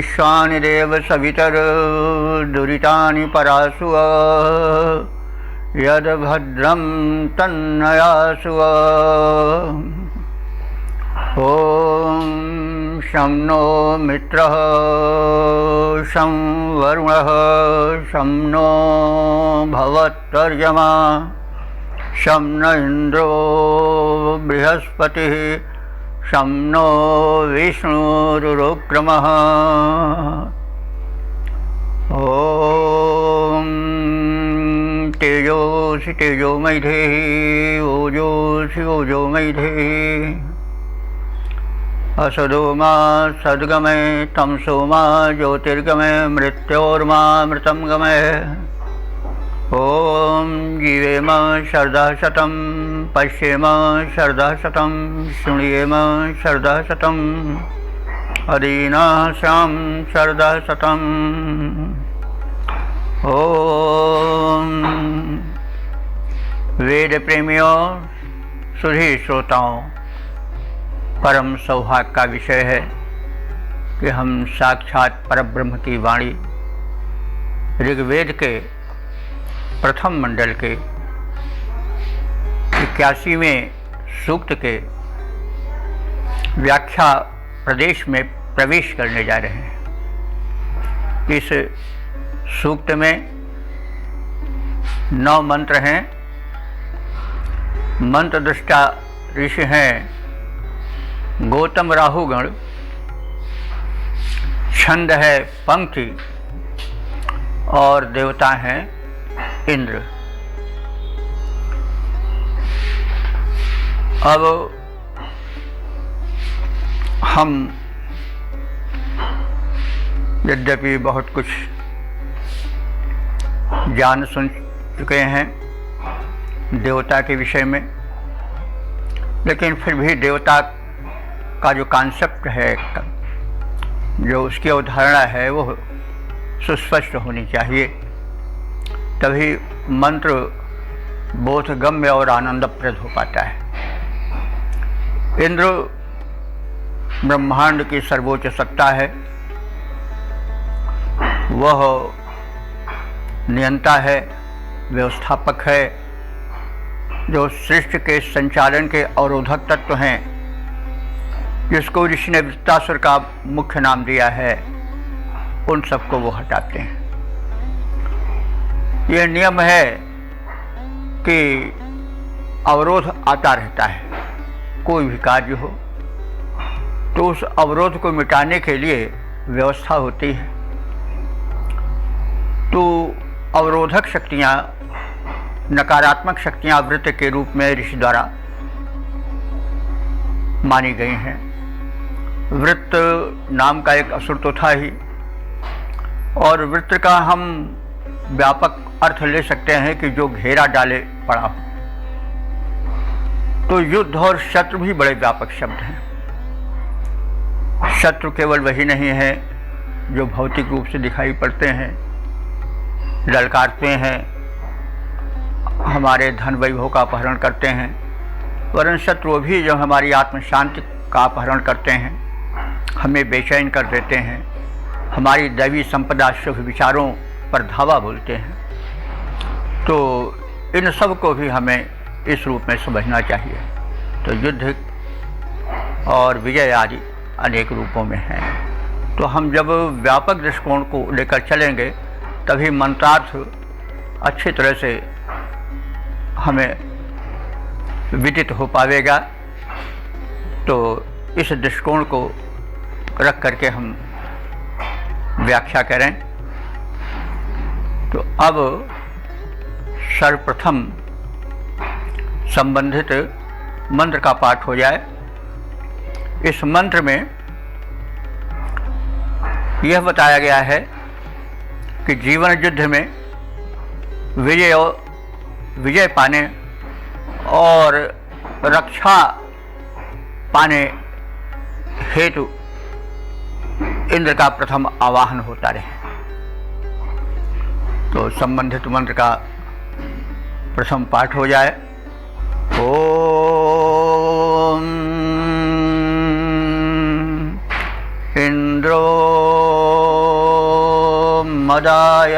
विश्वानि देव सवितर्दुरितानि परासुव यद्भद्रं तन्नयासुव। ॐ शं नो मित्रः शं वरुणः शं नो भवत्तर्यमा शं न इन्द्रो बृहस्पतिः शं नो विष्णुरुक्रमः। ॐ तेजोसि तेजोमयि धेहि ओजोसि ओजोमयि धेहि असदो मा सद्गमय तमसो मा ज्योतिर्गमय मृत्योर्मामृतं गमय। ॐ जीवेम शरदः शतं पश्येम शरदः शतं शृणुयेम शरदः शतम् अदीनः स्याम शरदः शतम्। ॐ वेद प्रेमियों सुधी श्रोताओं, परम सौभाग्य का विषय है कि हम साक्षात परब्रह्म की वाणी ऋग्वेद के प्रथम मंडल के 81वें सूक्त के व्याख्या प्रदेश में प्रवेश करने जा रहे हैं। इस सूक्त में 9 मंत्र हैं। मंत्र दृष्टा ऋषि हैं गौतम राहुगण, छंद है पंक्ति और देवता हैं इंद्र। अब हम यद्यपि बहुत कुछ जान सुन चुके हैं देवता के विषय में, लेकिन फिर भी देवता का जो कॉन्सेप्ट है, जो उसकी अवधारणा है, वो सुस्पष्ट होनी चाहिए, तभी मंत्र बोधगम्य और आनंदप्रद हो पाता है। इंद्र ब्रह्मांड की सर्वोच्च सत्ता है। वह नियंता है, व्यवस्थापक है, जो सृष्टि के संचालन के अवरोधक तत्व हैं, जिसको ऋषि ने वृत्तासुर का मुख्य नाम दिया है, उन सबको वो हटाते हैं। यह नियम है कि अवरोध आता रहता है। कोई भी कार्य हो तो उस अवरोध को मिटाने के लिए व्यवस्था होती है। तो अवरोधक शक्तियाँ, नकारात्मक शक्तियाँ वृत्त के रूप में ऋषि द्वारा मानी गई हैं। वृत्त नाम का एक असुर तो था ही, और वृत्त का हम व्यापक अर्थ ले सकते हैं कि जो घेरा डाले पड़ा हो। तो युद्ध और शत्रु भी बड़े व्यापक शब्द हैं। शत्रु केवल वही नहीं है जो भौतिक रूप से दिखाई पड़ते हैं, ललकारते हैं, हमारे धन वैभव का अपहरण करते हैं, वरन शत्रु भी जो हमारी आत्म शांति का अपहरण करते हैं, हमें बेचैन कर देते हैं, हमारी दैवी संपदा शुभ विचारों पर धावा बोलते हैं। तो इन सब को भी हमें इस रूप में समझना चाहिए। तो युद्ध और विजय आदि अनेक रूपों में हैं। तो हम जब व्यापक दृष्टिकोण को लेकर चलेंगे तभी मंत्रार्थ अच्छी तरह से हमें विदित हो पाएगा। तो इस दृष्टिकोण को रख करके हम व्याख्या करें। तो अब सर्वप्रथम संबंधित मंत्र का पाठ हो जाए। इस मंत्र में यह बताया गया है कि जीवन युद्ध में विजय पाने और रक्षा पाने हेतु इंद्र का प्रथम आवाहन होता रहे। तो संबंधित मंत्र का प्रथम पाठ हो जाए। ओम इंद्रो मदाय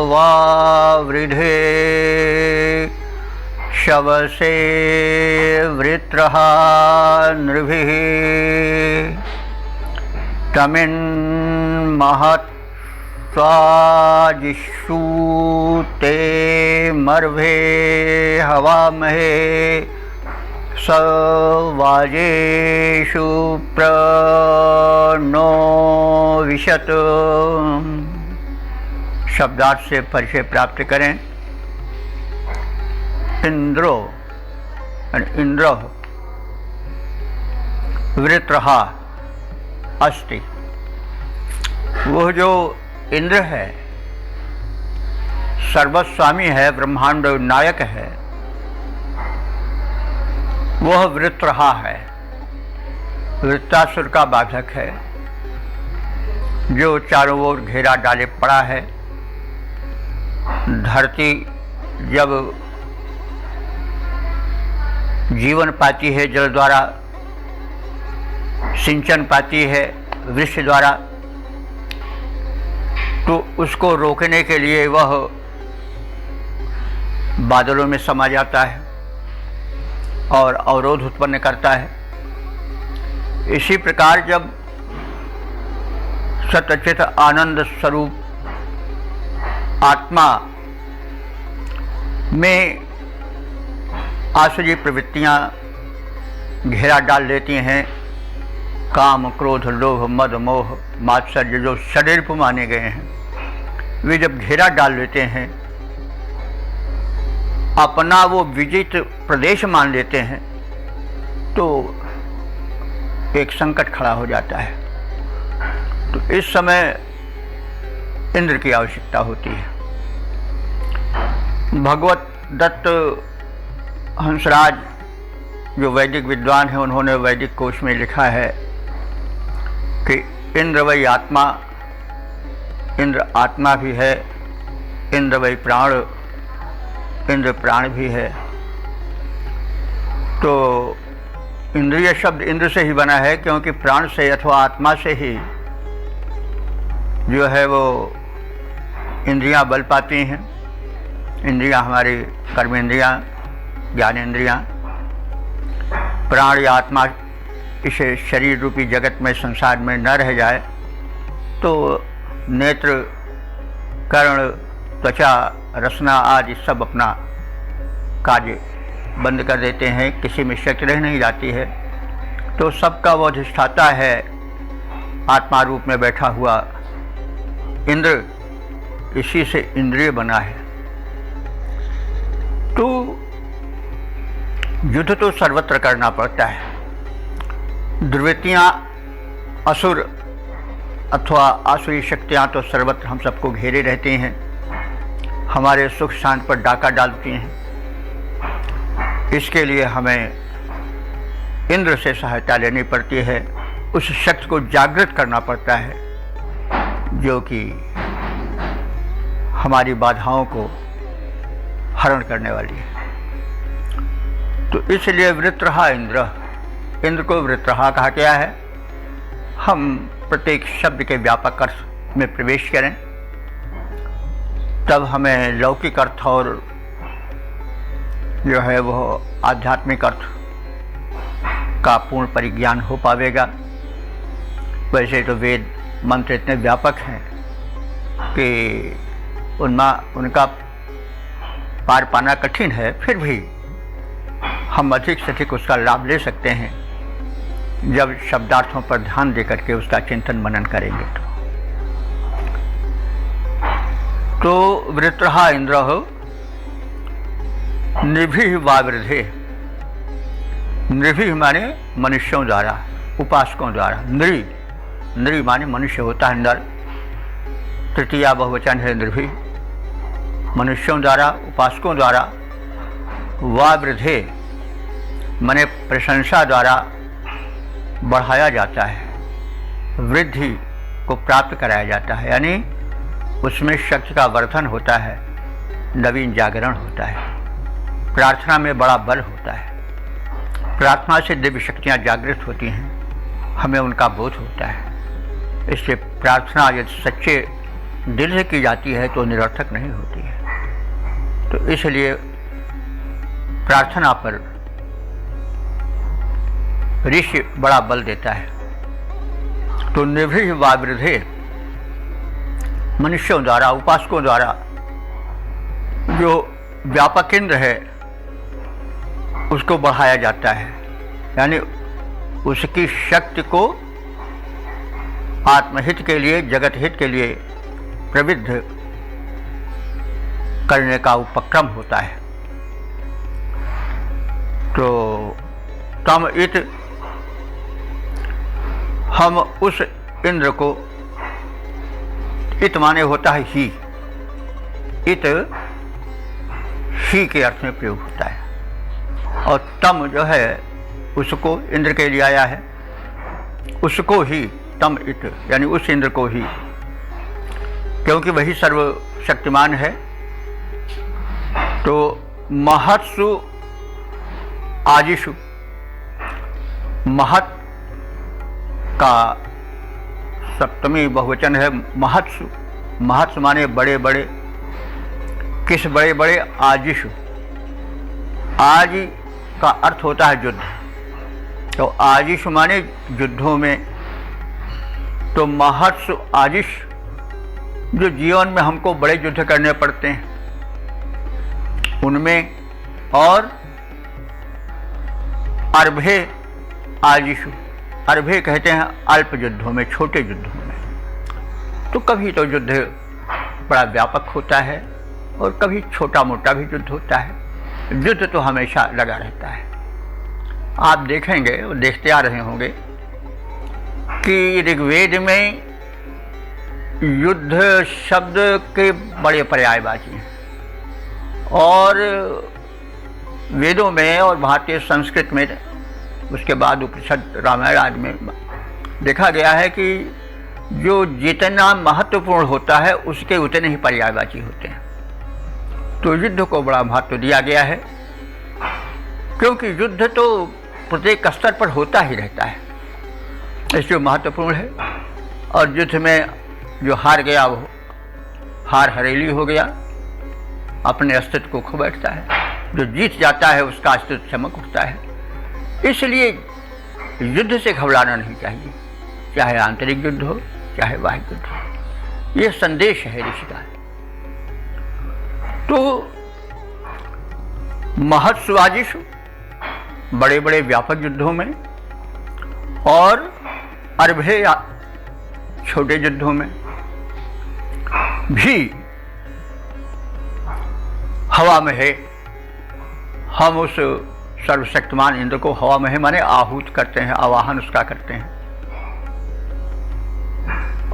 वावृधे शवसे वृत्रः नृभिः तमिन्महत्स्वाजिषूते मर्भे हवामहे स वाजेषु प्रणो विशत। शब्दार्थ से परिचय प्राप्त करें। इंद्रो इंद्र वृत्रः अस्ति। वह जो इंद्र है, सर्वस्वामी है, ब्रह्मांड नायक है, वह वृत्रः है, वृत्तासुर का बाधक है, जो चारों ओर घेरा डाले पड़ा है। धरती जब जीवन पाती है, जल द्वारा सिंचन पाती है, वृक्ष द्वारा, तो उसको रोकने के लिए वह बादलों में समा जाता है और अवरोध उत्पन्न करता है। इसी प्रकार जब सच्चित आनंद स्वरूप आत्मा में आसुरी प्रवृत्तियां घेरा डाल लेती हैं, काम क्रोध लोभ मद मोह मात्सर्य जो षड्रूप माने गए हैं, वे जब घेरा डाल लेते हैं, अपना वो विजित प्रदेश मान लेते हैं, तो एक संकट खड़ा हो जाता है। तो इस समय इंद्र की आवश्यकता होती है। भगवत दत्त हंसराज जो वैदिक विद्वान हैं, उन्होंने वैदिक कोश में लिखा है कि इंद्र वही आत्मा, इंद्र आत्मा भी है, इंद्र वही प्राण, इंद्र प्राण भी है। तो इंद्रिय शब्द इंद्र से ही बना है, क्योंकि प्राण से अथवा आत्मा से ही जो है वो इंद्रियां बल पाती हैं। इंद्रियां हमारी कर्मेंद्रियां, ज्ञानेंद्रियां, प्राण या आत्मा इसे शरीर रूपी जगत में, संसार में न रह जाए तो नेत्र, कर्ण, त्वचा, रसना आदि सब अपना कार्य बंद कर देते हैं, किसी में शक्ति रह नहीं जाती है। तो सबका वो अधिष्ठाता है आत्मा रूप में बैठा हुआ इंद्र, इसी से इंद्रिय बना है। तो युद्ध तो सर्वत्र करना पड़ता है। दुर्वृत्तियाँ, असुर अथवा आसुरी शक्तियाँ तो सर्वत्र हम सबको घेरे रहती हैं, हमारे सुख शांति पर डाका डालती हैं। इसके लिए हमें इंद्र से सहायता लेनी पड़ती है, उस शक्ति को जागृत करना पड़ता है जो कि हमारी बाधाओं को हरण करने वाली है। तो इसलिए वृत्रः इंद्र, इंद्र को वृत्रः कहा गया है। हम प्रत्येक शब्द के व्यापक अर्थ में प्रवेश करें, तब हमें लौकिक अर्थ और जो है वो आध्यात्मिक अर्थ का पूर्ण परिज्ञान हो पावेगा। वैसे तो वेद मंत्र इतने व्यापक हैं कि उनका पार पाना कठिन है, फिर भी हम अधिक से अधिक उसका लाभ ले सकते हैं जब शब्दार्थों पर ध्यान देकर के उसका चिंतन मनन करेंगे। तो वृत्रः इंद्रः नृभिः वावृधे, नृभिः माने मनुष्यों द्वारा, उपासकों द्वारा। नृ माने मनुष्य होता है, नर, तृतीया बहुवचन है नृभिः, मनुष्यों द्वारा, उपासकों द्वारा। वावृधे माने प्रशंसा द्वारा बढ़ाया जाता है, वृद्धि को प्राप्त कराया जाता है, यानी उसमें शक्ति का वर्धन होता है, नवीन जागरण होता है, प्रार्थना में बड़ा बल होता है। प्रार्थना से दिव्य शक्तियाँ जागृत होती हैं, हमें उनका बोध होता है। इसलिए प्रार्थना यदि सच्चे दिल से की जाती है तो निरर्थक नहीं होती है। तो इसलिए प्रार्थना पर ऋषि बड़ा बल देता है। तो निर्भृह वावृधे, मनुष्यों द्वारा, उपासकों द्वारा जो व्यापक इंद्र है उसको बढ़ाया जाता है, यानी उसकी शक्ति को आत्महित के लिए, जगत हित के लिए प्रवृद्ध करने का उपक्रम होता है। तो तम इत, हम उस इंद्र को, इत माने होता है ही, इत ही के अर्थ में प्रयोग होता है, और तम जो है उसको इंद्र के लिए आया है, उसको ही तम इत, यानी उस इंद्र को ही, क्योंकि वही सर्वशक्तिमान है। तो महत्सु आजिषु, महत का सप्तमी बहुवचन है महत्सु। महत्सु माने बड़े बड़े, किस बड़े बड़े? आजिषु, आज का अर्थ होता है युद्ध, तो आजिषु माने युद्धों में। तो महत्सु आजिष, जो जीवन में हमको बड़े युद्ध करने पड़ते हैं उनमें, और अर्भे आजिषु, अर्भे कहते हैं अल्प युद्धों में, छोटे युद्धों में। तो कभी तो युद्ध बड़ा व्यापक होता है और कभी छोटा मोटा भी युद्ध होता है। युद्ध तो हमेशा लगा रहता है। आप देखेंगे, देखते आ रहे होंगे कि ऋग्वेद में युद्ध शब्द के बड़े पर्यायवाची हैं, और वेदों में और भारतीय संस्कृत में, उसके बाद उपनिषद, रामायण आदि में देखा गया है कि जो जितना महत्वपूर्ण होता है उसके उतने ही पर्यायवाची होते हैं। तो युद्ध को बड़ा महत्व दिया गया है, क्योंकि युद्ध तो प्रत्येक स्तर पर होता ही रहता है, इसलिए महत्वपूर्ण है। और युद्ध में जो हार गया वो हार हरेली हो गया, अपने अस्तित्व को खो बैठता है। जो जीत जाता है उसका अस्तित्व चमक उठता है। इसलिए युद्ध से घबराना नहीं चाहिए, चाहे आंतरिक युद्ध हो चाहे बाह्य युद्ध हो। यह संदेश है ऋषि का। तो महत्स्वाजिषु, बड़े बड़े व्यापक युद्धों में, और अर्भे छोटे युद्धों में भी हवा में है। हम उस सर्वशक्तिमान इंद्र को हवा में है माने आहूत करते हैं, आवाहन उसका करते हैं।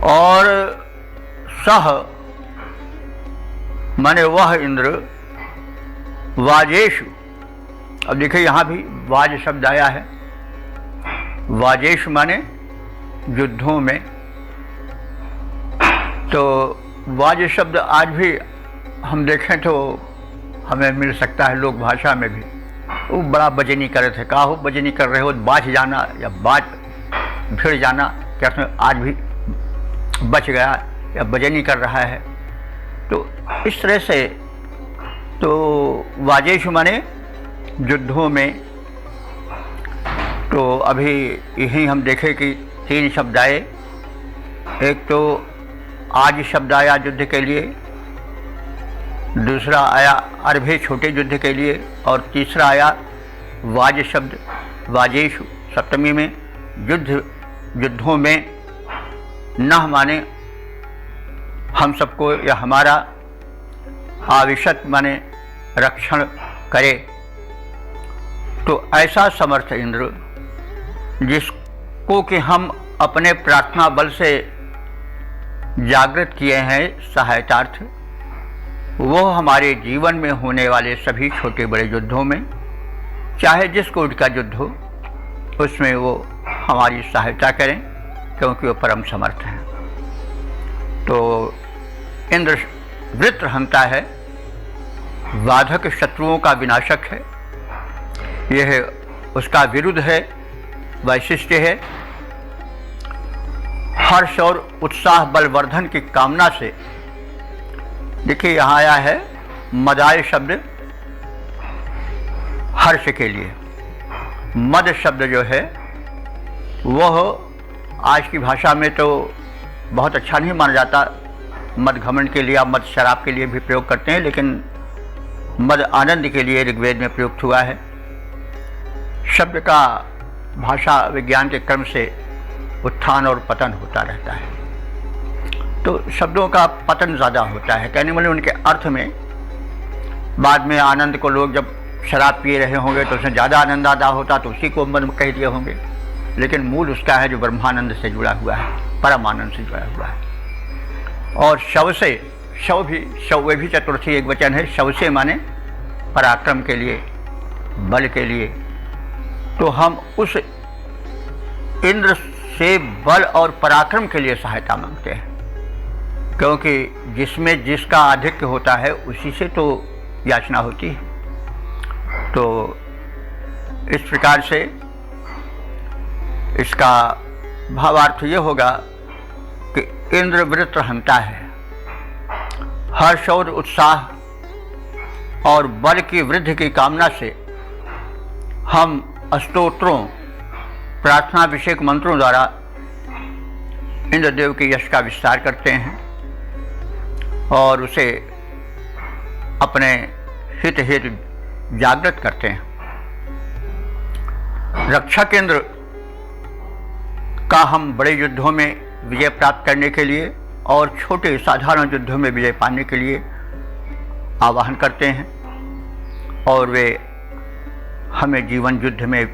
और सह माने वह इंद्र, वाजेषु, अब देखिए यहाँ भी वाज शब्द आया है। वाजेषु माने युद्धों में। तो वाज शब्द आज भी हम देखें तो हमें मिल सकता है लोक भाषा में भी। वो बड़ा बजनी कर रहे थे, कहा हो बजनी कर रहे हो, बाज जाना या बाज भिड़ जाना, क्या उसमें आज भी बच गया या बजनी कर रहा है। तो इस तरह से तो वाजेषु माने युद्धों में। तो अभी यही हम देखें कि 3 शब्द आए। एक तो आज शब्द आया युद्ध के लिए, दूसरा आया अर्भे छोटे युद्ध के लिए, और तीसरा आया वाज शब्द, वाजेषु सप्तमी में, युद्धों में। नह माने हम सबको या हमारा, आविशत माने रक्षण करे। तो ऐसा समर्थ इंद्र जिसको कि हम अपने प्रार्थना बल से जागृत किए हैं सहायतार्थ, वो हमारे जीवन में होने वाले सभी छोटे बड़े युद्धों में, चाहे जिस कोटि का युद्ध हो, उसमें वो हमारी सहायता करें, क्योंकि वो परम समर्थ हैं। तो इंद्र वृत्रहंता है, बाधक शत्रुओं का विनाशक है, यह उसका विरुद्ध है, वैशिष्ट्य है। हर्ष और उत्साह बलवर्धन की कामना से देखिए यहाँ आया है मदाय शब्द हर्ष के लिए। मद शब्द जो है वह आज की भाषा में तो बहुत अच्छा नहीं माना जाता। मद घमंड के लिए या मद शराब के लिए भी प्रयोग करते हैं, लेकिन मद आनंद के लिए ऋग्वेद में प्रयुक्त हुआ है। शब्द का भाषा विज्ञान के क्रम से उत्थान और पतन होता रहता है, तो शब्दों का पतन ज़्यादा होता है। कहने वाले उनके अर्थ में बाद में आनंद को लोग जब शराब पिए रहे होंगे तो उसमें ज़्यादा आनंद आता होता तो उसी को मद कह दिए होंगे, लेकिन मूल उसका है जो ब्रह्मानंद से जुड़ा हुआ है, परमानंद से जुड़ा हुआ है। और शव से, शव भी चतुर्थी एक वचन है। शव से माने पराक्रम के लिए, बल के लिए। तो हम उस इंद्र से बल और पराक्रम के लिए सहायता मांगते हैं, क्योंकि जिसमें जिसका आधिक्य होता है उसी से तो याचना होती है। तो इस प्रकार से इसका भावार्थ ये होगा कि इंद्र वृत्र हंता है। हर्ष और उत्साह और बल की वृद्धि की कामना से हम स्तोत्रों, प्रार्थनाभिषेक मंत्रों द्वारा इंद्रदेव के यश का विस्तार करते हैं और उसे अपने हित जागृत करते हैं। रक्षा केंद्र का हम बड़े युद्धों में विजय प्राप्त करने के लिए और छोटे साधारण युद्धों में विजय पाने के लिए आवाहन करते हैं, और वे हमें जीवन युद्ध में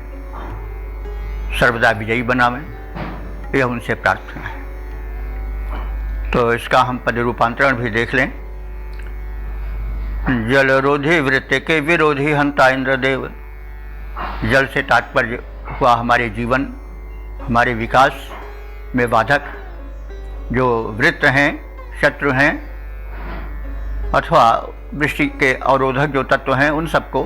सर्वदा विजयी बनावें, यह उनसे प्रार्थना है। तो इसका हम पद रूपांतरण भी देख लें। जलरोधी वृत्ति के विरोधी हंता इंद्रदेव। जल से तात्पर्य हुआ हमारे जीवन, हमारे विकास में बाधक जो वृत्त हैं, शत्रु हैं, अथवा वृष्टि के अवरोधक जो तत्व हैं, उन सबको।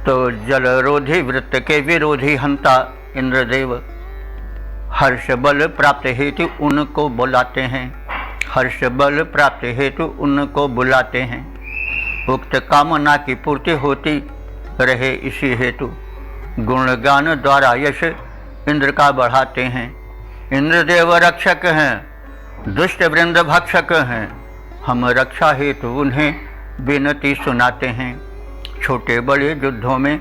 तो जलरोधी वृत्त के विरोधी हंता इंद्रदेव। हर्ष बल प्राप्त हेतु उनको बुलाते हैं। हर्ष बल प्राप्त हेतु उनको बुलाते हैं। उक्त कामना की पूर्ति होती रहे इसी हेतु गुणगान द्वारा यश इंद्र का बढ़ाते हैं। इंद्रदेव रक्षक हैं, दुष्ट वृंद भक्षक हैं। हम रक्षा हेतु उन्हें विनती सुनाते हैं। छोटे बड़े युद्धों में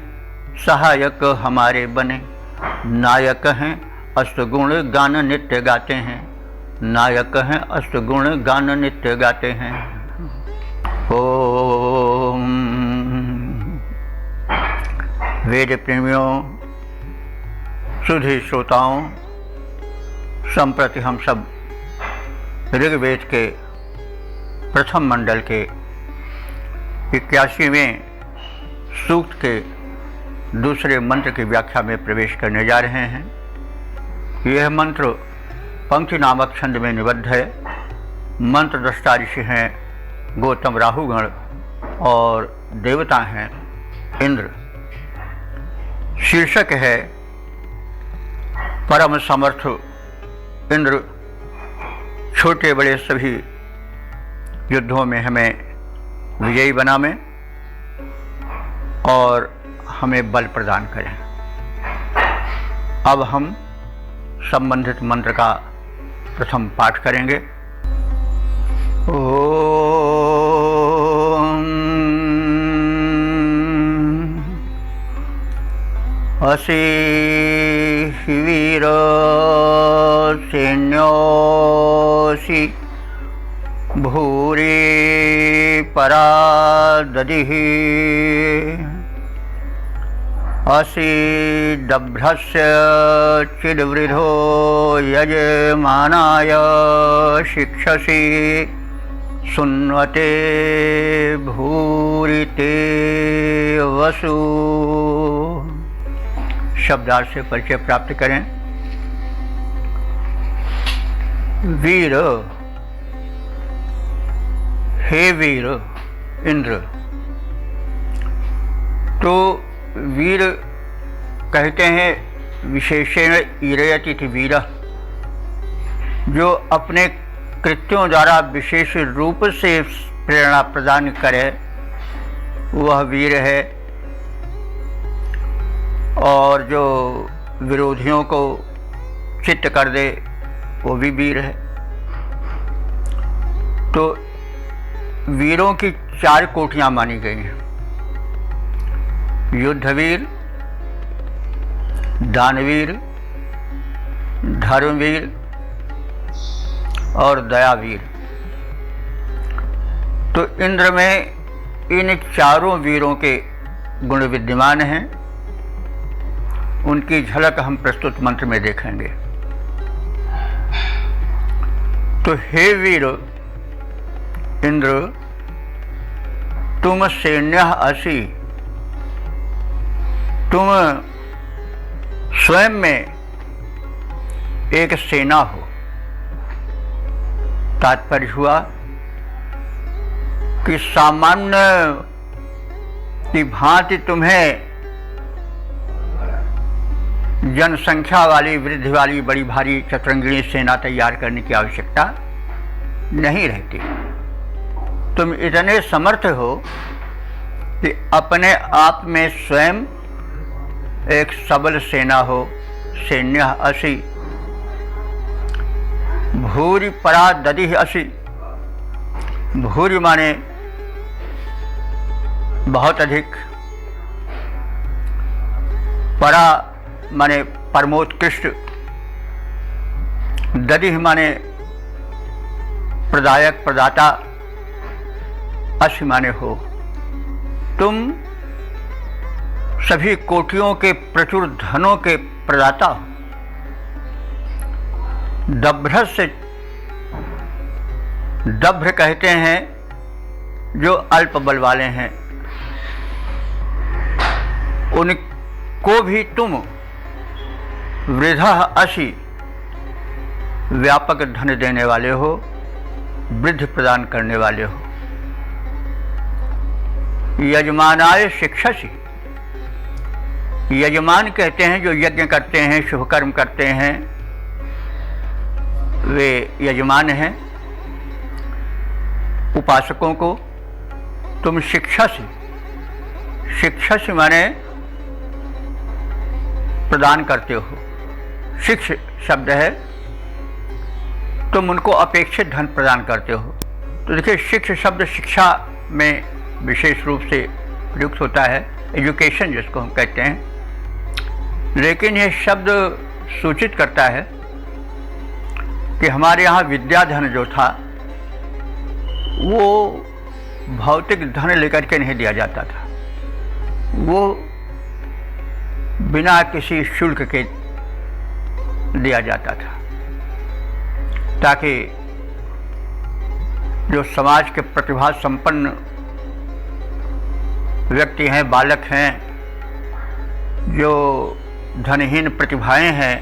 सहायक हमारे बने। नायक हैं, अष्टगुण गान नित्य गाते हैं। नायक हैं, अष्टगुण गान नित्य गाते हैं। ओम। वेद प्रेमियों, सुधी श्रोताओं, संप्रति हम सब ऋग्वेद के प्रथम मंडल के 81वें सूक्त के दूसरे मंत्र की व्याख्या में प्रवेश करने जा रहे हैं। यह मंत्र पंक्ति नामक छंद में निबद्ध है। मंत्र दृष्टा ऋषि हैं गौतम राहुगण और देवता हैं इंद्र। शीर्षक है परम समर्थ इंद्र छोटे बड़े सभी युद्धों में हमें विजयी बनावें और हमें बल प्रदान करें। अब हम संबंधित मंत्र का प्रथम पाठ करेंगे। ओम असि वीर सैन्योसि भूरि पराददिः असि दभ्रस्य चिद्वृधो यजमानाय शिक्षसि सुन्वते भूरि ते वसु। शब्दार्थ से परिचय प्राप्त करें। वीर, हे वीर इंद्र। तो वीर कहते हैं विशेषण ईरयति इति वीर, जो अपने कृत्यों द्वारा विशेष रूप से प्रेरणा प्रदान करे वह वीर है, और जो विरोधियों को चित्त कर दे वो भी वीर है। तो वीरों की 4 कोटियां मानी गई हैं: युद्धवीर, दानवीर, धर्मवीर और दयावीर। तो इंद्र में इन 4 वीरों के गुण विद्यमान हैं। उनकी झलक हम प्रस्तुत मंत्र में देखेंगे। तो हे वीर इंद्र, तुम सैन्यः असि, तुम स्वयं में एक सेना हो। तात्पर्य हुआ कि सामान्य की भांति तुम्हें जनसंख्या वाली, वृद्धि वाली, बड़ी भारी चतुरंगिणी सेना तैयार करने की आवश्यकता नहीं रहती। तुम इतने समर्थ हो कि अपने आप में स्वयं एक सबल सेना हो। सैन्य असि, भूरि परा दधि असि। भूरि माने बहुत अधिक, परा माने परमोत्कृष्ट, दधि माने प्रदायक, प्रदाता, असि माने हो। तुम सभी कोटियों के प्रचुर धनों के प्रदाता हो। दभ्र से, दभ्र कहते हैं जो अल्प बल वाले हैं, उनको भी तुम वृद्धः असि, व्यापक धन देने वाले हो, वृद्धि प्रदान करने वाले हो। यजमानाय शिक्षसि। यजमान कहते हैं जो यज्ञ करते हैं, शुभ कर्म करते हैं, वे यजमान हैं। उपासकों को तुम शिक्षसि, शिक्षसि माने प्रदान करते हो। शिक्ष शब्द है, तुम उनको अपेक्षित धन प्रदान करते हो। तो देखिए, शिक्ष शब्द शिक्षा में विशेष रूप से प्रयुक्त होता है, एजुकेशन जिसको हम कहते हैं। लेकिन यह शब्द सूचित करता है कि हमारे यहाँ विद्याधन जो था वो भौतिक धन लेकर के नहीं दिया जाता था, वो बिना किसी शुल्क के दिया जाता था, ताकि जो समाज के प्रतिभा संपन्न व्यक्ति हैं, बालक हैं, जो धनहीन प्रतिभाएं हैं,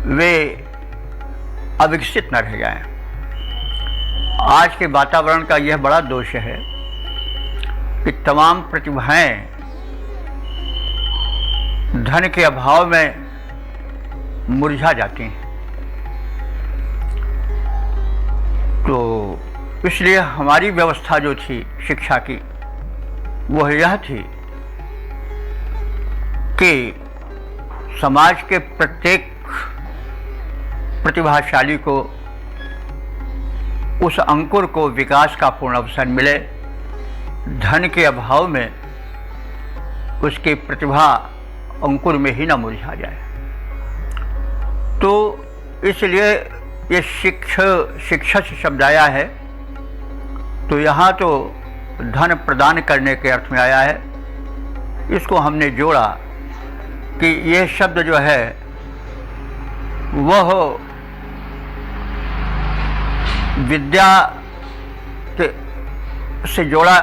वे अविकसित न रह जाएं। आज के वातावरण का यह बड़ा दोष है कि तमाम प्रतिभाएं धन के अभाव में मुरझा जाती हैं। तो इसलिए हमारी व्यवस्था जो थी शिक्षा की, वह यह थी कि समाज के प्रत्येक प्रतिभाशाली को, उस अंकुर को विकास का पूर्ण अवसर मिले, धन के अभाव में उसकी प्रतिभा अंकुर में ही न मुरझा जाए। तो इसलिए ये शिक्षक शब्द आया है। तो यहाँ तो धन प्रदान करने के अर्थ में आया है। इसको हमने जोड़ा कि यह शब्द जो है वह विद्या से जोड़ा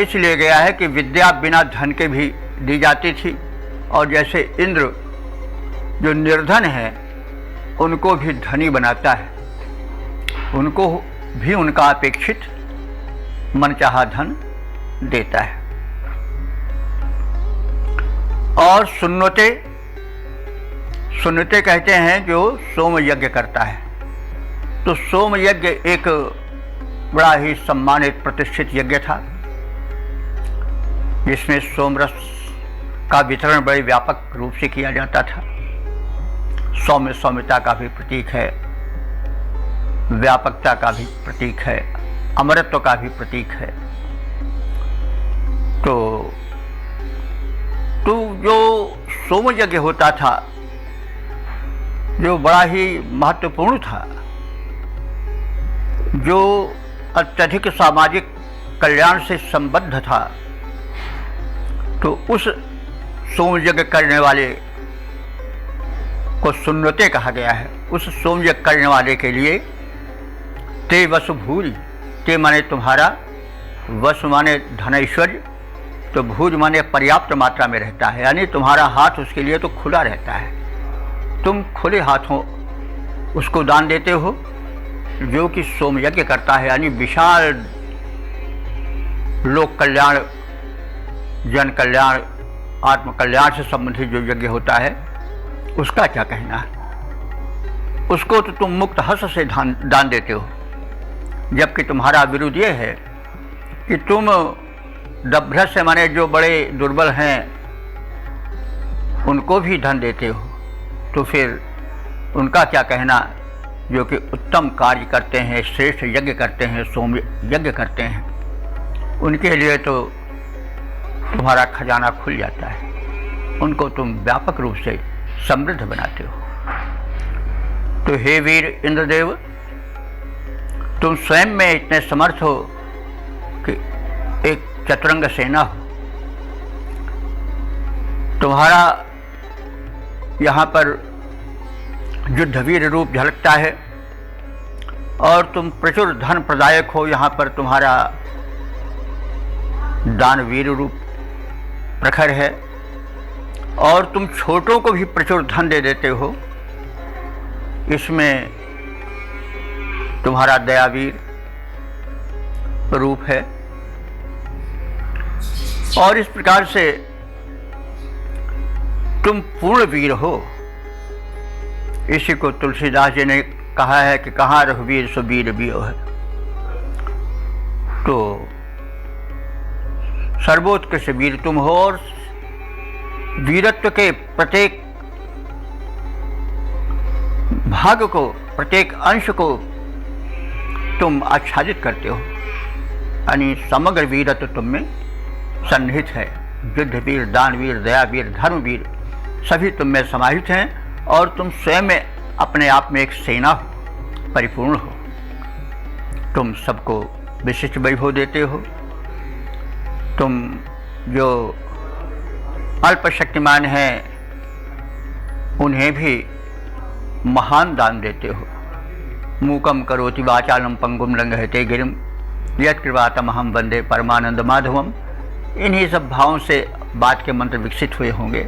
इसलिए गया है कि विद्या बिना धन के भी दी जाती थी, और जैसे इंद्र जो निर्धन है उनको भी धनी बनाता है, उनको भी उनका अपेक्षित मनचाहा धन देता है। और सुन्नते कहते हैं जो सोम यज्ञ करता है। तो सोम यज्ञ एक बड़ा ही सम्मानित प्रतिष्ठित यज्ञ था, जिसमें सोमरस का वितरण बड़े व्यापक रूप से किया जाता था। सौम्य सौम्यता का भी प्रतीक है, व्यापकता का भी प्रतीक है, अमरत्व का भी प्रतीक है। तो जो सोम यज्ञ होता था, जो बड़ा ही महत्वपूर्ण था, जो अत्यधिक सामाजिक कल्याण से संबद्ध था, तो उस सोम यज्ञ करने वाले को सुन्नते कहा गया है। उस सोम यज्ञ करने वाले के लिए ते वसु भूज, ते माने तुम्हारा, वसु माने धन ऐश्वर्य, तो भूज माने पर्याप्त मात्रा में रहता है, यानी तुम्हारा हाथ उसके लिए तो खुला रहता है। तुम खुले हाथों उसको दान देते हो, जो कि सोम यज्ञ करता है, यानी विशाल लोक कल्याण, जन कल्याण, आत्म कल्याण से संबंधित जो यज्ञ होता है, उसका क्या कहना है। उसको तो तुम मुक्त हस्त से दान देते हो, जबकि तुम्हारा विरुद्ध ये है कि तुम दभ्रस से माने जो बड़े दुर्बल हैं उनको भी धन देते हो। तो फिर उनका क्या कहना, जो कि उत्तम कार्य करते हैं, श्रेष्ठ यज्ञ करते हैं, सोम यज्ञ करते हैं, उनके लिए तो तुम्हारा खजाना खुल जाता है, उनको तुम व्यापक रूप से समृद्ध बनाते हो। तो हे वीर इंद्रदेव, तुम स्वयं में इतने समर्थ हो कि एक चतुरंग सेना हो। तुम्हारा यहाँ पर युद्धवीर रूप झलकता है और तुम प्रचुर धन प्रदायक हो। यहाँ पर तुम्हारा दानवीर रूप प्रखर है और तुम छोटों को भी प्रचुर धन दे देते हो। इसमें तुम्हारा दयावीर रूप है और इस प्रकार से तुम पूर्ण वीर हो। इसी को तुलसीदास जी ने कहा है कि कहाँ रघुवीर सो वीर बियो है। तो सर्वोत्कृष्ट वीर तुम हो और वीरत्व के प्रत्येक भाग को, प्रत्येक अंश को तुम आच्छादित करते हो, यानी समग्र वीरत्व तुम में सन्निहित है। युद्धवीर, दानवीर, दयावीर, धर्मवीर सभी तुम में समाहित हैं और तुम स्वयं में अपने आप में एक सेना हो, परिपूर्ण हो। तुम सबको विशिष्ट वैभव देते हो। तुम जो अल्प शक्तिमान हैं उन्हें भी महान दान देते हो। मूकम करोति वाचालम पंगुम लंघयते गिरिम यत्कृपातमहं वंदे परमानंद माधवम। इन्हीं सब भावों से बात के मंत्र विकसित हुए होंगे।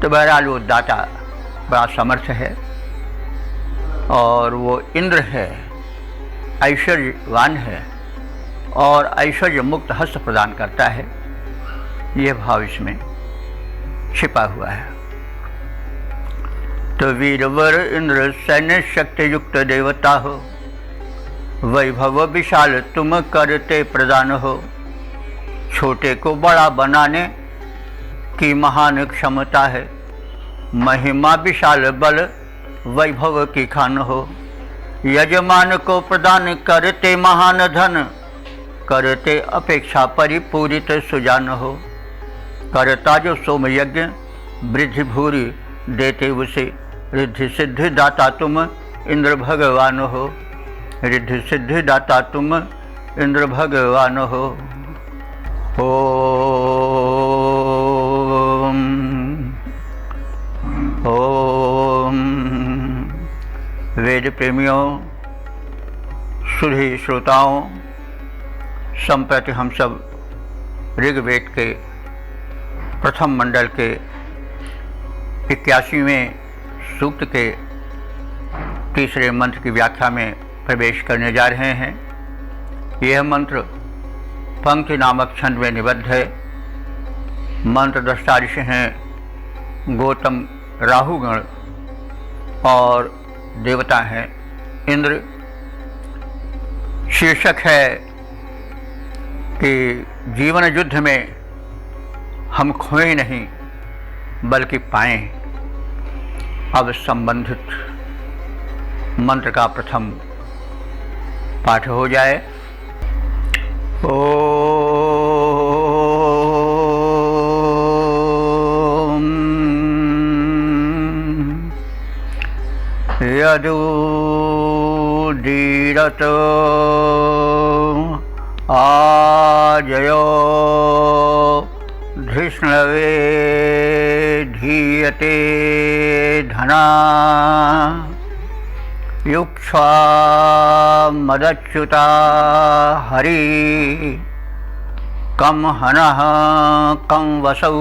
तो बहरहाल वो दाता बड़ा समर्थ है और वो इंद्र है, ऐश्वर्यवान है और ऐश्वर्य मुक्त हस्त प्रदान करता है। यह भाव इसमें छिपा हुआ है। तो वीरवर इंद्र सैन्य शक्ति युक्त देवता हो, वैभव विशाल तुम करते प्रदान हो। छोटे को बड़ा बनाने की महान क्षमता है, महिमा विशाल बल वैभव की खान हो। यजमान को प्रदान करते महान धन, करते अपेक्षा परिपूरित सुजान हो। करता जो सोम यज्ञ वृद्धि भूरी देते उसे, रिद्धि सिद्धि दाता तुम इंद्र भगवान हो। रिद्धि सिद्धि दाता तुम इंद्र भगवान हो। ओम ओम। वेद प्रेमियों, सुधी श्रोताओं, संप्रति हम सब ऋग्वेद के प्रथम मंडल के 81वें सूक्त के तीसरे मंत्र की व्याख्या में प्रवेश करने जा रहे हैं। यह मंत्र पंक्ति नामक छंद में निबद्ध है। मंत्र दृष्टा ऋषि हैं गौतम, राहुगण और देवता हैं इंद्र, शीर्षक है कि जीवन युद्ध में हम खोए नहीं बल्कि पाएं। अब संबंधित मंत्र का प्रथम पाठ हो जाए। ओम यदुदीरत आजयो धृष्णवे धीयते धना युक्षा मदच्युता हरि कम हनः कम वसौ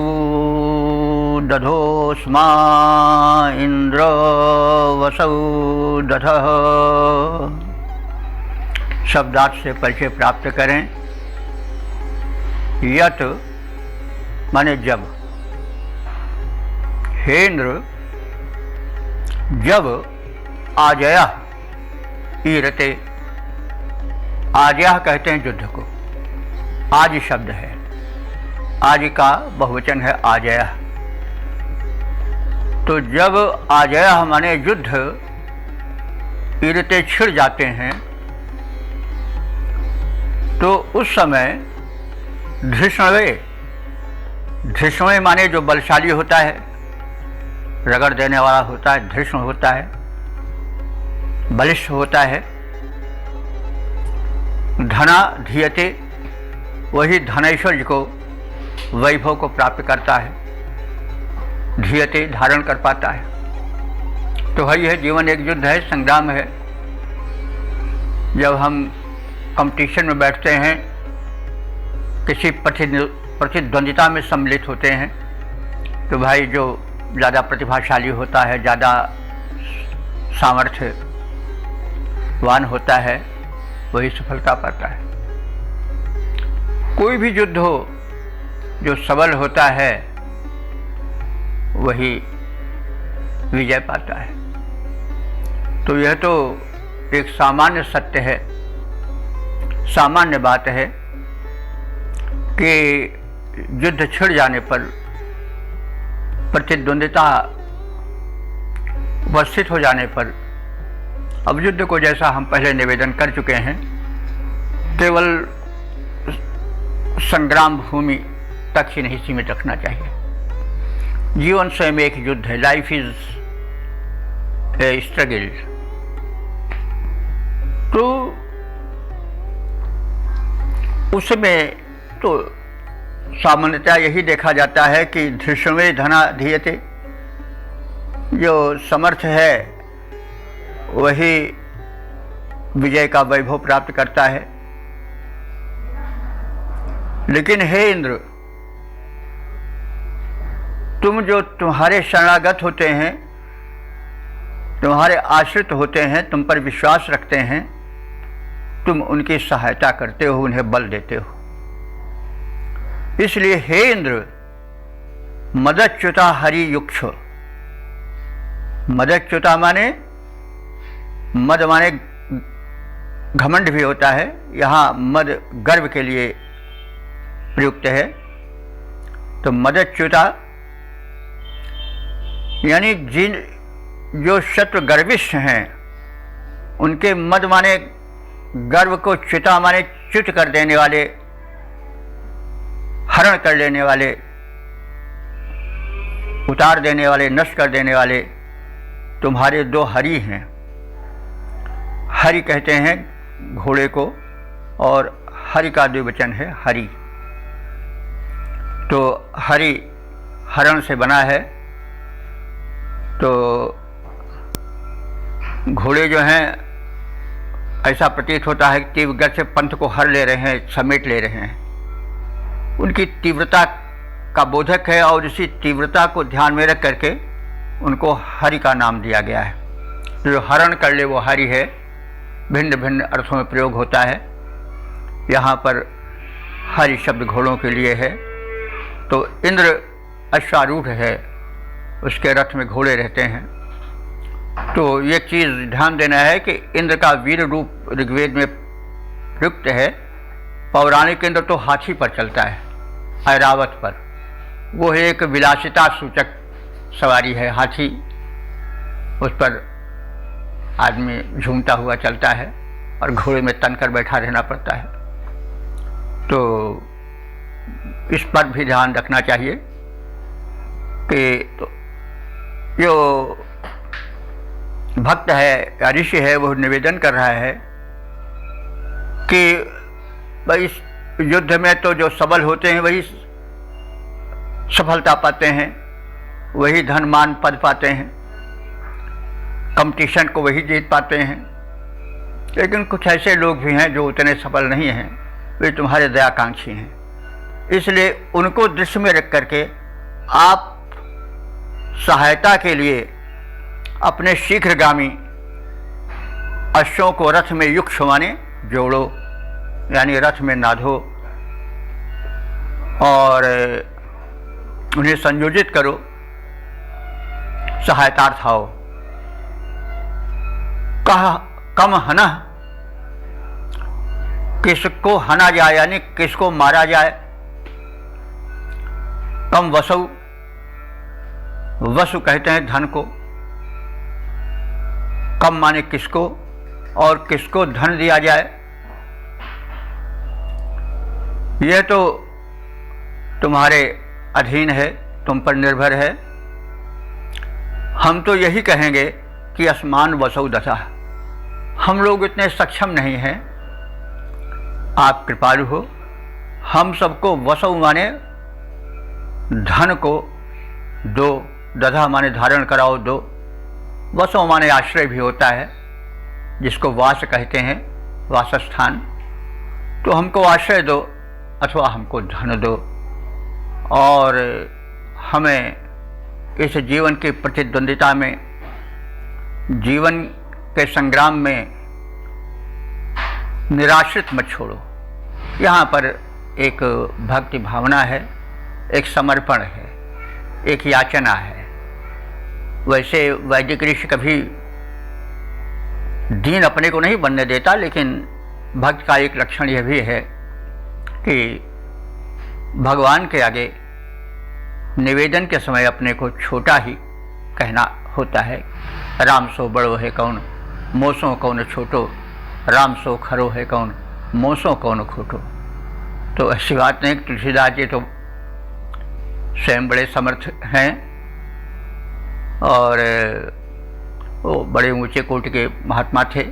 दधोस्मा इंद्र वसौ दधः। शब्दार्थ से परिचय प्राप्त करें। यत माने जब, हे इंद्र जब आजया ईरते, आजया कहते हैं युद्ध को, आज शब्द है, आज का बहुवचन है आजया। तो जब आजया माने युद्ध ईरते छिड़ जाते हैं तो उस समय धृष्णवे, धृष्णवे माने जो बलशाली होता है, रगड़ देने वाला होता है, धृष्ण होता है, बलिष्ठ होता है। धना धीयते, वही धनैश्वर्य को, वैभव को प्राप्त करता है। धीयते धारण कर पाता है। तो वही है, जीवन एक युद्ध है, संग्राम है। जब हम कंपटीशन में बैठते हैं, किसी प्रतिद्वंदिता में सम्मिलित होते हैं, तो भाई जो ज़्यादा प्रतिभाशाली होता है, ज़्यादा सामर्थ्यवान होता है, वही सफलता पाता है। कोई भी युद्ध हो, जो सबल होता है वही विजय पाता है। तो यह तो एक सामान्य सत्य है, सामान्य बात है कि युद्ध छिड़ जाने पर, प्रतिद्वंदिता उपस्थित हो जाने पर, अब युद्ध को जैसा हम पहले निवेदन कर चुके हैं, केवल संग्राम भूमि तक ही नहीं सीमित रखना चाहिए। जीवन स्वयं एक युद्ध है। Life is a struggle. तो उसमें तो सामान्यतः यही देखा जाता है कि धृष्णवे धना धीयते, जो समर्थ है वही विजय का वैभव प्राप्त करता है। लेकिन हे इंद्र, तुम जो तुम्हारे शरणागत होते हैं, तुम्हारे आश्रित होते हैं, तुम पर विश्वास रखते हैं, तुम उनकी सहायता करते हो, उन्हें बल देते हो। इसलिए हे इंद्र, मदच्युता हरि युक्ष। मदच्युता माने, मद माने घमंड भी होता है, यहाँ मद गर्व के लिए प्रयुक्त है। तो मदच्युता यानी जो शत्रु गर्विष्ठ हैं, उनके मद माने गर्व को, च्युता माने च्युत कर देने वाले, हरण कर लेने वाले, उतार देने वाले, नष्ट कर देने वाले तुम्हारे दो हरि हैं। हरि कहते हैं घोड़े को, और हरि का द्विवचन है हरि। तो हरि हरण से बना है। तो घोड़े जो हैं, ऐसा प्रतीत होता है कि तीव्र गति से पंथ को हर ले रहे हैं, समेट ले रहे हैं। उनकी तीव्रता का बोधक है, और इसी तीव्रता को ध्यान में रख करके उनको हरि का नाम दिया गया है। तो जो हरण कर ले वो हरि है। भिन्न भिन्न अर्थों में प्रयोग होता है। यहाँ पर हरि शब्द घोड़ों के लिए है। तो इंद्र अश्वारूढ़ है, उसके रथ में घोड़े रहते हैं। तो ये चीज़ ध्यान देना है कि इंद्र का वीर रूप ऋग्वेद में युक्त है। पौराणिक के अंदर तो हाथी पर चलता है, ऐरावत पर। वो एक विलासिता सूचक सवारी है हाथी, उस पर आदमी झूमता हुआ चलता है और घोड़े में तन कर बैठा रहना पड़ता है। तो इस पर भी ध्यान रखना चाहिए कि तो जो भक्त है या ऋषि है वो निवेदन कर रहा है कि भाई इस युद्ध में तो जो सबल होते हैं वही सफलता पाते हैं, वही धन मान पद पाते हैं, कंपटीशन को वही जीत पाते हैं। लेकिन कुछ ऐसे लोग भी हैं जो उतने सफल नहीं हैं, वे तुम्हारे दयाकांक्षी हैं। इसलिए उनको दृष्टि में रख करके आप सहायता के लिए अपने शीघ्रगामी अश्वों को रथ में युक्त माने जोड़ो, यानी रथ में नाधो और उन्हें संयोजित करो, सहायतार्थ आओ। कहा कम हना, किसको हना जाए यानी किसको मारा जाए। कम वसु, वसु कहते हैं धन को। कम माने किसको और किसको धन दिया जाए, यह तो तुम्हारे अधीन है, तुम पर निर्भर है। हम तो यही कहेंगे कि असमान वसौ दशा, हम लोग इतने सक्षम नहीं हैं, आप कृपालु हो। हम सबको वसौ माने धन को दो, दधा माने धारण कराओ दो, वसौ माने आश्रय भी होता है जिसको वास कहते हैं, वासस्थान। तो हमको आश्रय दो अथवा हमको धन दो और हमें इस जीवन की प्रतिद्वंदिता में, जीवन के संग्राम में निराश्रित मत छोड़ो। यहाँ पर एक भक्ति भावना है, एक समर्पण है, एक याचना है। वैसे वैदिक ऋषि कभी दीन अपने को नहीं बनने देता, लेकिन भक्त का एक लक्षण यह भी है कि भगवान के आगे निवेदन के समय अपने को छोटा ही कहना होता है। राम सो बड़ो है कौन, मोसो कौन छोटो, राम सो खरो है कौन, मोसो कौन खोटो। तो ऐसी बात नहीं, तुलसीदास जी तो स्वयं बड़े समर्थ हैं और वो बड़े ऊंचे कोटि के महात्मा थे।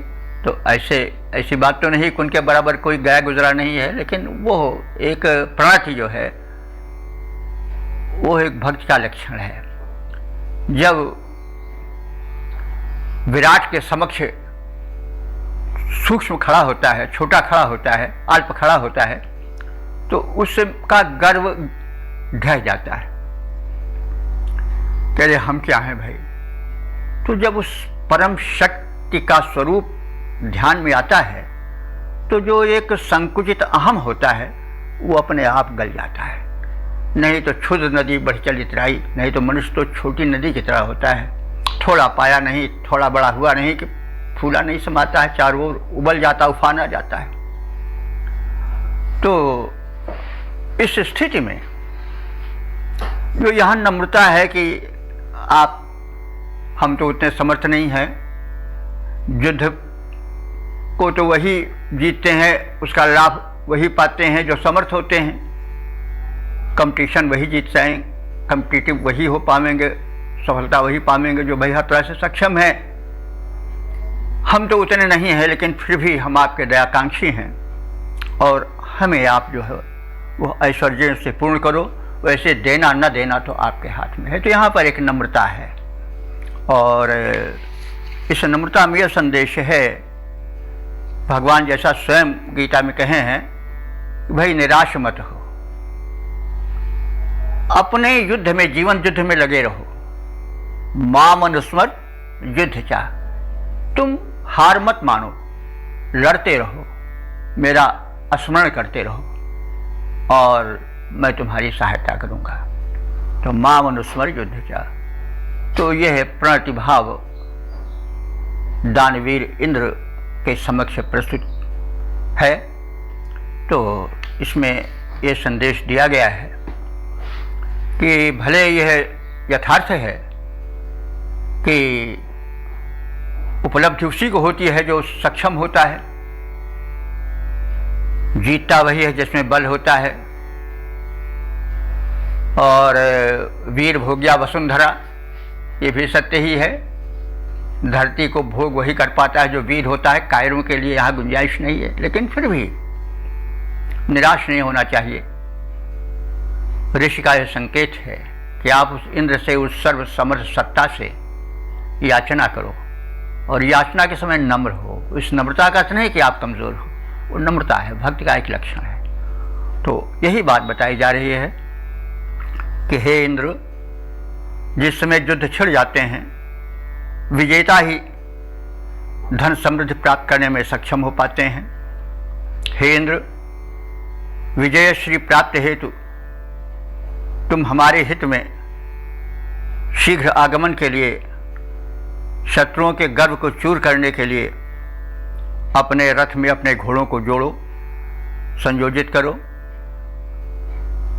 तो ऐसी बात तो नहीं कि उनके बराबर कोई गया गुजरा नहीं है, लेकिन वो एक प्रणति जो है वो एक भक्त का लक्षण है। जब विराट के समक्ष सूक्ष्म खड़ा होता है, छोटा खड़ा होता है, अल्प खड़ा होता है, तो उसका गर्व ढह जाता है। कह रहे हम क्या हैं भाई। तो जब उस परम शक्ति का स्वरूप ध्यान में आता है तो जो एक संकुचित अहम होता है वो अपने आप गल जाता है। नहीं तो क्षुद्र नदी बढ़ चलित रही, नहीं तो मनुष्य तो छोटी नदी की तरह होता है, थोड़ा पाया नहीं, थोड़ा बड़ा हुआ नहीं कि फूला नहीं समाता है, चारों ओर उबल जाता, उफाना जाता है। तो इस स्थिति में जो यहाँ नम्रता है कि आप, हम तो उतने समर्थ नहीं हैं, युद्ध को तो वही जीतते हैं, उसका लाभ वही पाते हैं जो समर्थ होते हैं, कंपटीशन वही जीत जाएंगे, कंपिटिटिव वही हो पाएंगे, सफलता वही पाएंगे जो भाई हर तरह से सक्षम है। हम तो उतने नहीं हैं, लेकिन फिर भी हम आपके दयाकांक्षी हैं और हमें आप जो है वो ऐश्वर्य से पूर्ण करो। वैसे देना न देना तो आपके हाथ में है। तो यहाँ पर एक नम्रता है और इस नम्रता में यह संदेश है, भगवान जैसा स्वयं गीता में कहे हैं, भाई निराश मत हो, अपने युद्ध में, जीवन युद्ध में लगे रहो। माम अनुस्मर युद्ध चाह, तुम हार मत मानो, लड़ते रहो, मेरा स्मरण करते रहो और मैं तुम्हारी सहायता करूंगा। तो माम अनुस्मर युद्ध चाह, तो यह है प्रणतिभाव दानवीर इंद्र के समक्ष प्रस्तुत है। तो इसमें ये संदेश दिया गया है कि भले यह यथार्थ है कि उपलब्धि उसी को होती है जो सक्षम होता है, जीतता वही है जिसमें बल होता है, और वीर भोग्या वसुंधरा ये भी सत्य ही है। धरती को भोग वही कर पाता है जो वीर होता है। कायरों के लिए यहाँ गुंजाइश नहीं है, लेकिन फिर भी निराश नहीं होना चाहिए। ऋषि का यह संकेत है कि आप उस इंद्र से, उस सर्व समर्थ सत्ता से याचना करो, और याचना के समय नम्र हो। इस नम्रता का अर्थ नहीं कि आप कमज़ोर हो, वो नम्रता है, भक्ति का एक लक्षण है। तो यही बात बताई जा रही है कि हे इंद्र, जिस समय युद्ध छिड़ जाते हैं, विजेता ही धन समृद्धि प्राप्त करने में सक्षम हो पाते हैं। हे इंद्र, विजय श्री प्राप्त हेतु तुम हमारे हित में शीघ्र आगमन के लिए, शत्रुओं के गर्व को चूर करने के लिए अपने रथ में अपने घोड़ों को जोड़ो, संयोजित करो।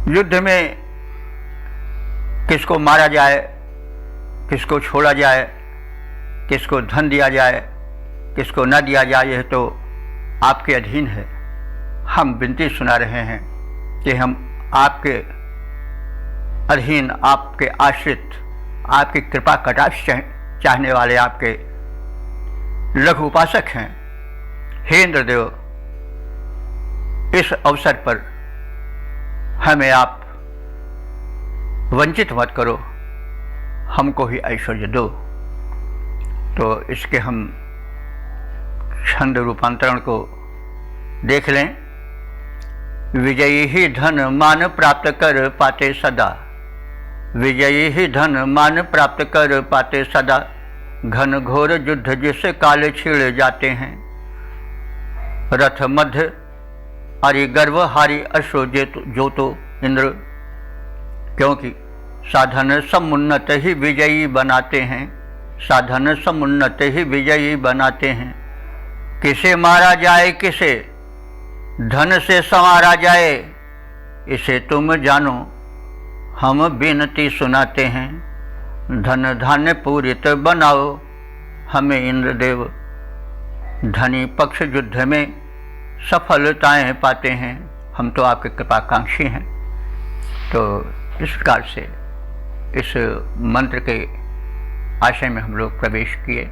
युद्ध में किसको मारा जाए, किसको छोड़ा जाए, किसको धन दिया जाए, किसको न दिया जाए, यह तो आपके अधीन है। हम विनती सुना रहे हैं कि हम आपके अधीन, आपके आश्रित, आपकी कृपा कटाक्ष चाहने वाले आपके लघु उपासक हैं। हे इंद्रदेव, इस अवसर पर हमें आप वंचित मत करो, हमको ही ऐश्वर्य दो। तो इसके हम छंद रूपांतरण को देख लें। विजयी ही धन मान प्राप्त कर पाते सदा, विजयी ही धन मान प्राप्त कर पाते सदा, घन घोर युद्ध जिससे काले छिड़ जाते हैं। रथ मध्य हरि गर्व हारी अश्व जो तो इंद्र, क्योंकि साधन समुन्नत ही विजयी बनाते हैं, साधन समुन्नत ही विजयी बनाते हैं। किसे मारा जाए, किसे धन से संवारा जाए, इसे तुम जानो हम विनती सुनाते हैं। धन धान्य पूरित बनाओ हमें इंद्रदेव, धनी पक्ष युद्ध में सफलताएं पाते हैं। हम तो आपके कृपाकांक्षी हैं। तो इस प्रकार से इस मंत्र के आशय में हम लोग प्रवेश किए।